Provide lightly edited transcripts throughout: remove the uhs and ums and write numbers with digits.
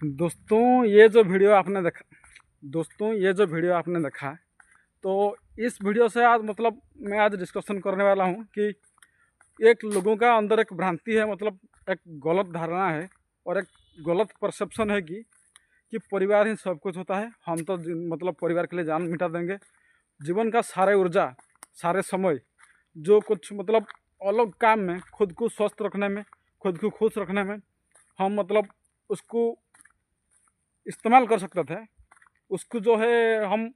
दोस्तों ये जो वीडियो आपने देखा, तो इस वीडियो से आज मतलब मैं आज डिस्कशन करने वाला हूँ कि एक लोगों का अंदर एक भ्रांति है, मतलब एक गलत धारणा है और एक गलत परसेप्शन है कि परिवार ही सब कुछ होता है। हम तो मतलब परिवार के लिए जान मिटा देंगे। जीवन का सारे ऊर्जा, सारे समय जो कुछ मतलब अलग काम में, खुद को स्वस्थ रखने में, खुद को खुश रखने में हम मतलब उसको इस्तेमाल कर सकते थे, उसको जो है हम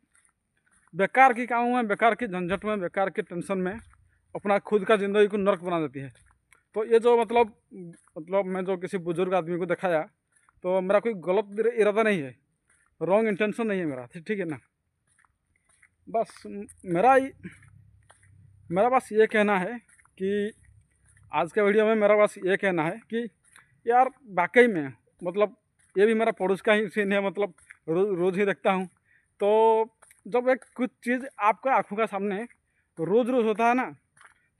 बेकार की कामों में, बेकार की झंझट में, बेकार की टेंशन में अपना खुद का ज़िंदगी को नर्क बना देती है। तो ये जो मतलब मैं जो किसी बुजुर्ग आदमी को दिखाया, तो मेरा कोई गलत इरादा नहीं है, रॉन्ग इंटेंशन नहीं है मेरा, ठीक है ना। बस मेरा बस ये कहना है कि आज के वीडियो में मेरा बस ये कहना है कि यार वाकई में मतलब ये भी मेरा पड़ोस का ही सीन है, मतलब रोज़ ही देखता हूँ। तो जब एक कुछ चीज़ आपका आंखों का सामने रोज़ होता है ना,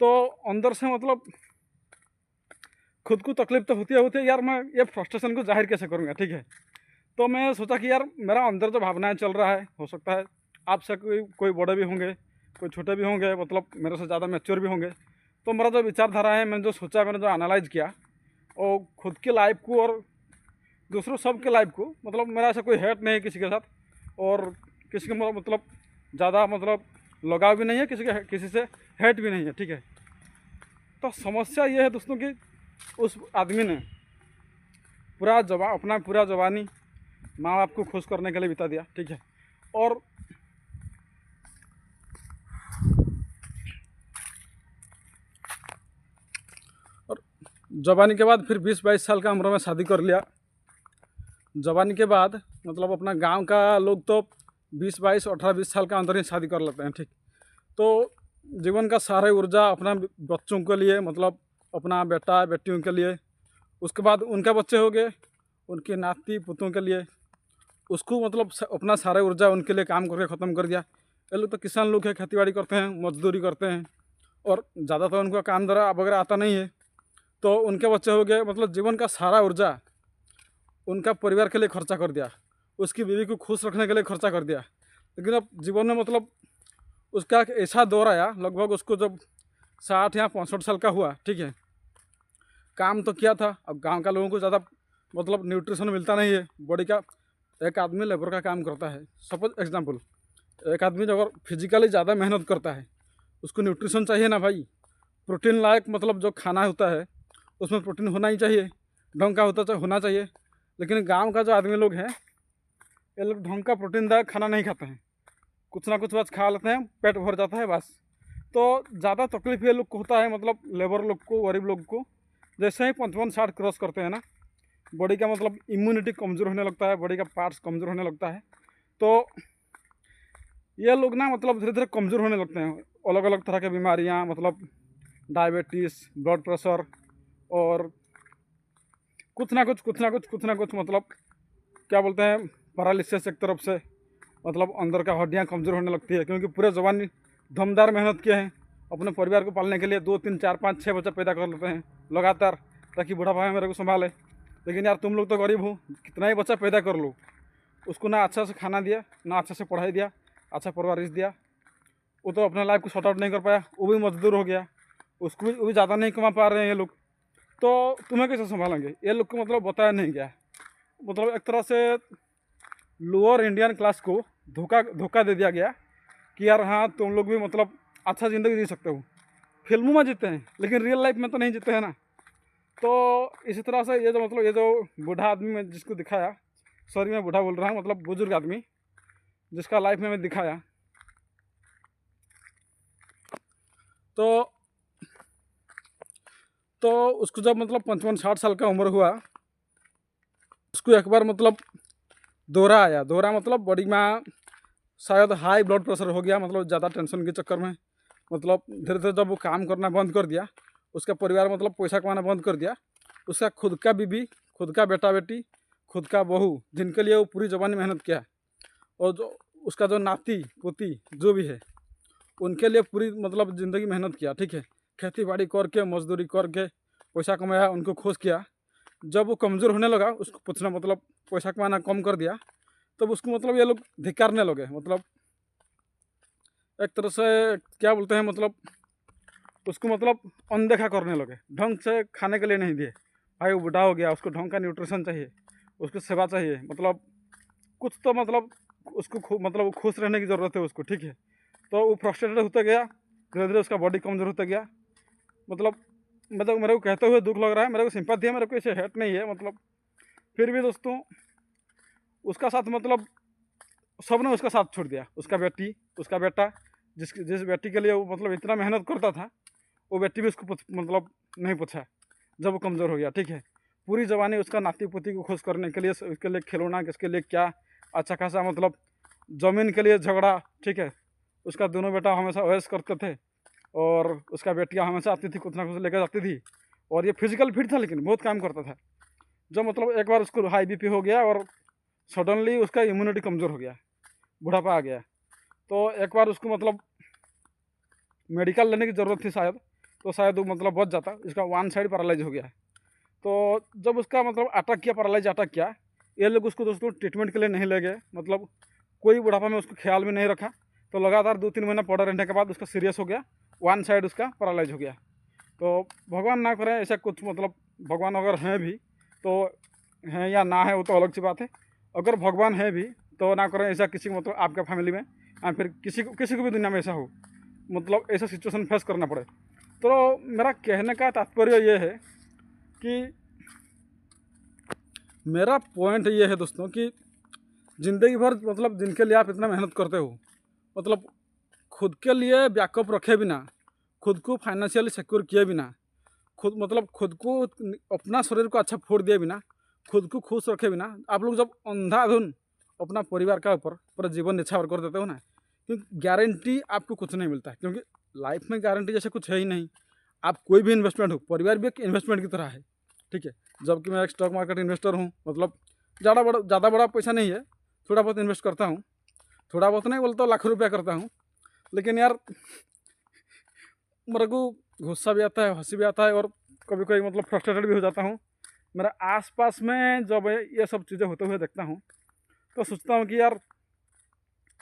तो अंदर से मतलब खुद को तकलीफ तो होती है यार, मैं ये फ्रस्ट्रेशन को जाहिर कैसे करूँगा, ठीक है। तो मैं सोचा कि यार मेरा अंदर जो भावनाएं चल रहा है, हो सकता है आपसे कोई बड़े भी होंगे, कोई छोटे भी होंगे, मतलब मेरे से ज़्यादा मैच्योर भी होंगे। तो मेरा जो विचारधारा है, मैंने जो सोचा, मैंने जो एनालाइज किया, और खुद की लाइफ को और दूसरों सब के लाइफ को, मतलब मेरा ऐसा कोई हेट नहीं है किसी के साथ, और किसी के मतलब ज़्यादा मतलब लगाव भी नहीं है, किसी से हेट भी नहीं है, ठीक है। तो समस्या ये है दोस्तों कि उस आदमी ने अपना पूरा जवानी माँ बाप को खुश करने के लिए बिता दिया, ठीक है। और जवानी के बाद फिर 20-22 साल का उम्र में शादी कर लिया। जवानी के बाद मतलब अपना गांव का लोग तो 20-22, 18-20 साल का अंदर ही शादी कर लेते हैं, ठीक। तो जीवन का सारे ऊर्जा अपना बच्चों के लिए, मतलब अपना बेटा बेटियों के लिए, उसके बाद उनका बच्चे हो गए, उनके नाती पुतों के लिए, उसको मतलब अपना सारे ऊर्जा उनके लिए काम करके ख़त्म कर दिया। ये लोग तो किसान लोग हैं, खेतीबाड़ी करते हैं, मजदूरी करते हैं, और ज़्यादा तो उनको काम धरा वगैरह आता नहीं है। तो उनके बच्चे हो गए, मतलब जीवन का सारा ऊर्जा उनका परिवार के लिए खर्चा कर दिया, उसकी बीवी को खुश रखने के लिए खर्चा कर दिया। लेकिन अब जीवन में मतलब उसका एक ऐसा दौर आया, लगभग उसको जब 60 या 65 साल का हुआ, ठीक है। काम तो किया था, अब गांव का लोगों को ज़्यादा मतलब न्यूट्रिशन मिलता नहीं है बॉडी का। एक आदमी लेबर का काम करता है, सपोज एग्जांपल, एक आदमी जो अगर फिजिकली ज़्यादा मेहनत करता है, उसको न्यूट्रिशन चाहिए ना भाई, प्रोटीन लायक मतलब जो खाना होता है उसमें प्रोटीन होना ही चाहिए, ढंग का होना चाहिए। लेकिन गांव का जो आदमी लोग हैं, ये लोग ढंग का प्रोटीनदायक खाना नहीं खाते हैं, कुछ ना कुछ बस खा लेते हैं, पेट भर जाता है बस। तो ज़्यादा तकलीफ ये लोग को होता है, मतलब लेबर लोग को, गरीब लोग को। जैसे ही 55-60 क्रॉस करते हैं ना, बॉडी का मतलब इम्यूनिटी कमज़ोर होने लगता है, बॉडी का पार्ट्स कमज़ोर होने लगता है। तो ये लोग ना मतलब धीरे धीरे कमज़ोर होने लगते हैं, अलग अलग तरह की बीमारियाँ, मतलब डायबिटीज़, ब्लड प्रेशर, और कुछ ना कुछ मतलब क्या बोलते हैं, पैरालिसिस एक तरफ से, मतलब अंदर का हड्डियाँ कमज़ोर होने लगती है, क्योंकि पूरे जवानी दमदार मेहनत किए हैं अपने परिवार को पालने के लिए, 2, 3, 4, 5, 6 बच्चे पैदा कर लेते हैं लगातार, ताकि बुढ़ापा में मेरे को संभाले। लेकिन यार तुम लोग तो गरीब हो, कितना ही बच्चा पैदा कर लो, उसको ना अच्छा से खाना दिया, ना अच्छा से पढ़ाई दिया, अच्छा परवरिश दिया, वो तो अपने लाइफ को सॉर्ट आउट नहीं कर पाया, वो भी मजदूर हो गया, वो भी ज़्यादा नहीं कमा पा रहे हैं ये लोग। तो तुम्हें कैसे संभालेंगे? ये लोग को मतलब बताया नहीं गया, मतलब एक तरह से लोअर इंडियन क्लास को धोखा दे दिया गया कि यार हाँ तुम लोग भी मतलब अच्छा ज़िंदगी जी सकते हो, फिल्मों में जीते हैं लेकिन रियल लाइफ में तो नहीं जीते हैं ना। तो इसी तरह से ये जो बूढ़ा आदमी मैं जिसको दिखाया, सॉरी मैं बूढ़ा बोल रहा हूँ, मतलब बुजुर्ग आदमी जिसका लाइफ में मैं दिखाया, तो उसको जब मतलब 55-60 साल का उम्र हुआ, उसको एक बार मतलब दौरा आया। दौरा मतलब बॉडी में शायद हाई ब्लड प्रेशर हो गया, मतलब ज़्यादा टेंशन के चक्कर में, मतलब धीरे धीरे जब वो काम करना बंद कर दिया, उसका परिवार मतलब पैसा कमाना बंद कर दिया, उसका खुद का बीवी, खुद का बेटा बेटी, खुद का बहू, जिनके लिए वो पूरी जवानी मेहनत किया, और जो उसका जो नाती पोती जो भी है, उनके लिए पूरी मतलब ज़िंदगी मेहनत किया, ठीक है। खेती बाड़ी करके, मजदूरी करके पैसा कमाया, उनको खुश किया। जब वो कमज़ोर होने लगा, उसको पूछना मतलब पैसा कमाना कम कर दिया, तब उसको मतलब ये लोग धिक्कारने लगे, मतलब एक तरह से क्या बोलते हैं, मतलब उसको मतलब अनदेखा करने लगे, ढंग से खाने के लिए नहीं दिए। भाई वो बूढ़ा हो गया, उसको ढंग का न्यूट्रिशन चाहिए, उसको सेवा चाहिए, मतलब कुछ तो मतलब उसको मतलब खुश रहने की ज़रूरत है उसको, ठीक है। तो वो फ्रस्ट्रेटेड होता गया, धीरे धीरे उसका बॉडी कमज़ोर होता गया। मतलब मेरे को कहते हुए दुख लग रहा है, मेरे को सिंपैथी है, मेरे को इसे हेट नहीं है, मतलब फिर भी दोस्तों उसका साथ मतलब सबने उसका साथ छोड़ दिया। उसका बेटी, उसका बेटा, जिस बेटी के लिए वो मतलब इतना मेहनत करता था, वो बेटी भी उसको मतलब नहीं पूछा जब वो कमज़ोर हो गया, ठीक है। पूरी जवानी उसका नाती पोती को खुश करने के लिए, उसके लिए खिलौना, किसके लिए क्या, अच्छा खासा मतलब ज़मीन के लिए झगड़ा, ठीक है। उसका दोनों बेटा हमेशा ओएस करते थे, और उसका बेटियाँ हमेशा आती थी, कुछ ना कुछ लेकर जाती थी। और ये फिजिकल फिट था, लेकिन बहुत काम करता था। जब मतलब एक बार उसको हाई बीपी हो गया और सडनली उसका इम्यूनिटी कमज़ोर हो गया, बुढ़ापा आ गया, तो एक बार उसको मतलब मेडिकल लेने की ज़रूरत थी शायद, तो शायद वो मतलब बच जाता। इसका वन साइड पैरालाइज हो गया। तो जब उसका मतलब अटैक किया, पैरालाइज अटैक किया, ये लोग उसको दोस्तों ट्रीटमेंट के लिए नहीं ले गए, मतलब कोई बुढ़ापा में उसको ख्याल भी नहीं रखा। तो लगातार 2-3 महीना पड़ा रहने के बाद उसका सीरियस हो गया, वन साइड उसका पैरालाइज हो गया। तो भगवान ना करें ऐसा कुछ, मतलब भगवान अगर हैं भी तो हैं या ना है वो तो अलग सी बात है। अगर भगवान है भी तो ना करें ऐसा किसी को, मतलब आपके फैमिली में या फिर किसी को भी दुनिया में ऐसा हो, मतलब ऐसा सिचुएशन फेस करना पड़े। तो मेरा कहने का तात्पर्य ये है कि मेरा पॉइंट ये है दोस्तों कि ज़िंदगी भर मतलब जिनके लिए आप इतना मेहनत करते हो, मतलब खुद के लिए बैकअप रखे बिना, खुद को फाइनेंशियली सिक्योर किए बिना, खुद को अपना शरीर को अच्छा फोड़ दिए बिना, खुद को खुश रखे बिना, आप लोग जब अंधाधुन अपना परिवार का ऊपर पूरा जीवन निछावर कर देते हो ना, क्योंकि गारंटी आपको कुछ नहीं मिलता है, क्योंकि लाइफ में गारंटी जैसे कुछ है ही नहीं। आप कोई भी इन्वेस्टमेंट हो, परिवार भी एक इन्वेस्टमेंट की तरह है, ठीक है। जबकि मैं एक स्टॉक मार्केट इन्वेस्टर हूँ, मतलब ज़्यादा बड़ा पैसा नहीं है, थोड़ा बहुत इन्वेस्ट करता हूँ, थोड़ा बहुत नहीं बोलता, लाखों रुपया करता हूँ। लेकिन यार मेरे को गुस्सा भी आता है, हंसी भी आता है, और कभी कभी मतलब फ्रस्ट्रेटेड भी हो जाता हूँ। मेरे आसपास में जब ये सब चीज़ें होते हुए देखता हूँ तो सोचता हूँ कि यार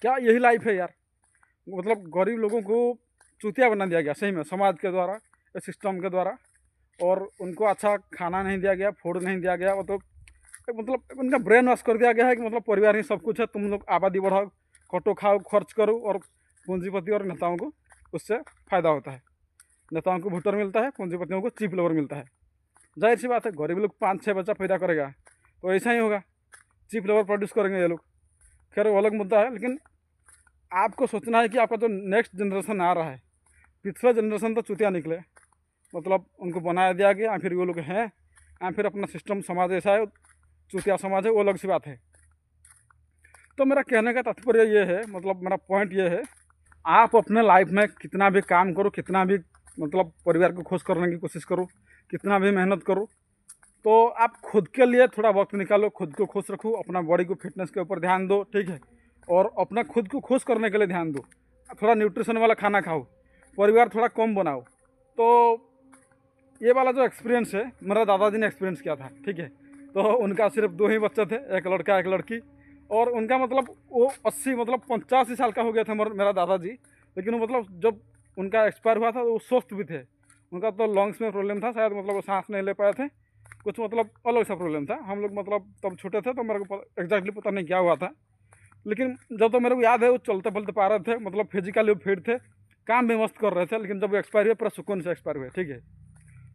क्या यही लाइफ है यार। मतलब गरीब लोगों को चूतिया बना दिया गया सही में, समाज के द्वारा, इस सिस्टम के द्वारा, और उनको अच्छा खाना नहीं दिया गया, फूड नहीं दिया गया, मतलब उनका ब्रेन वॉश कर दिया गया है कि मतलब परिवार ही सब कुछ है, तुम लोग आबादी बढ़ाओ, खटो खाओ, खर्च करो, और पूंजीपति और नेताओं को उससे फ़ायदा होता है। नेताओं को वोटर मिलता है, पूंजीपतियों को चीप लेबर मिलता है। जाहिर सी बात है, गरीब लोग 5-6 बच्चा पैदा करेगा तो ऐसा ही होगा, चीप लेबर प्रोड्यूस करेंगे ये लोग। खैर वो अलग मुद्दा है, लेकिन आपको सोचना है कि आपका जो नेक्स्ट जनरेशन आ रहा है, पिछला जनरेशन तो चूतिया निकले, मतलब उनको बनाया दिया गया, या फिर वो लोग हैं, या फिर अपना सिस्टम समाज ऐसा है, चूतिया समाज है, वो अलग सी बात है। तो मेरा कहने का तात्पर्य ये है, मतलब मेरा पॉइंट ये है, आप अपने लाइफ में कितना भी काम करो, कितना भी मतलब परिवार को खुश करने की कोशिश करो, कितना भी मेहनत करो, तो आप खुद के लिए थोड़ा वक्त निकालो, खुद को खुश रखो, अपना बॉडी को फिटनेस के ऊपर ध्यान दो, ठीक है। और अपना खुद को खुश करने के लिए ध्यान दो, थोड़ा न्यूट्रिशन वाला खाना खाओ, परिवार थोड़ा कम बनाओ। तो ये वाला जो एक्सपीरियंस है, मेरा दादाजी ने एक्सपीरियंस किया था, ठीक है। तो उनका सिर्फ 2 ही बच्चे थे, एक लड़का एक लड़की, और उनका मतलब वो 80 मतलब 85 साल का हो गया था मेरा दादाजी। लेकिन वो मतलब जब उनका एक्सपायर हुआ था तो वो स्वस्थ भी थे। उनका तो लंग्स में प्रॉब्लम था शायद, मतलब वो सांस नहीं ले पाए थे, कुछ मतलब अलग सा प्रॉब्लम था। हम लोग मतलब तब छोटे थे तो मेरे को एग्जैक्टली पता नहीं क्या हुआ था, लेकिन जब तो मेरे को याद है वो चलते फिरते पा रहे थे, मतलब फिजिकली वो फिट थे, काम भी मस्त कर रहे थे। लेकिन जब वो एक्सपायर हुए पूरा सुकून से एक्सपायर हुए, ठीक है।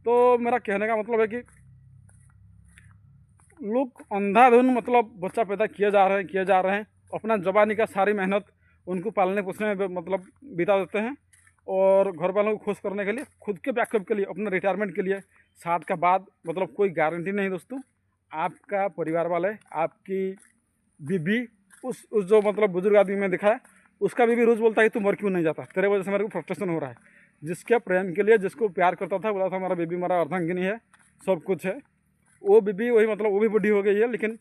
तो मेरा कहने का मतलब है कि लोग अंधाधुन मतलब बच्चा पैदा किए जा रहे हैं, अपना जवानी का सारी मेहनत उनको पालने पोसने में मतलब बिता देते हैं, और घर वालों को खुश करने के लिए, खुद के बैकअप के लिए, अपने रिटायरमेंट के लिए, 60 का बाद मतलब कोई गारंटी नहीं दोस्तों। आपका परिवार वाले, आपकी बीबी, उस जो मतलब बुजुर्ग आदमी में दिखा है, उसका बीबी रोज़ बोलता है तू मर क्यों नहीं जाता, तेरे वजह से मेरे को फ्रस्ट्रेशन हो रहा है। जिसके प्रेम के लिए, जिसको प्यार करता था, बोला था मेरा बीबी मेरा अर्धांगिनी है, सब कुछ है, वो बीबी वही मतलब वो भी बुढ़ी हो गई है, लेकिन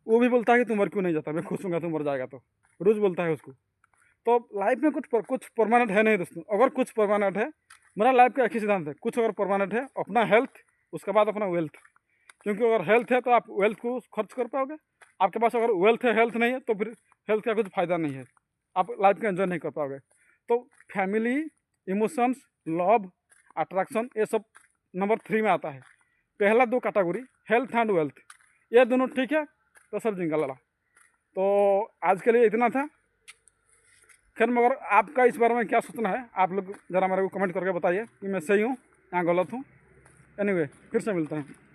वो भी बोलता है कि तू मर क्यों नहीं जाता, मैं खुश हूँगा तू मर जाएगा, तो रोज़ बोलता है उसको। तो लाइफ में कुछ परमानेंट है नहीं दोस्तों। अगर कुछ परमानेंट है, मेरा लाइफ का एक ही सिद्धांत है, कुछ अगर परमानेंट है, अपना हेल्थ, उसके बाद अपना वेल्थ। क्योंकि अगर हेल्थ है तो आप वेल्थ को खर्च कर पाओगे, आपके पास अगर वेल्थ है हेल्थ नहीं है तो फिर हेल्थ का कुछ फ़ायदा नहीं है, आप लाइफ को एंजॉय नहीं कर पाओगे। तो फैमिली, इमोशंस, लव, अट्रैक्शन, ये सब नंबर 3 में आता है। पहला 2 कैटेगरी हेल्थ एंड वेल्थ, ये दोनों ठीक है तो सब जिंगा लड़ा। तो आज के लिए इतना था। खैर मगर आपका इस बारे में क्या सोचना है, आप लोग ज़रा मेरे को कमेंट करके बताइए कि मैं सही हूँ या गलत हूँ। एनीवे फिर से मिलते हैं।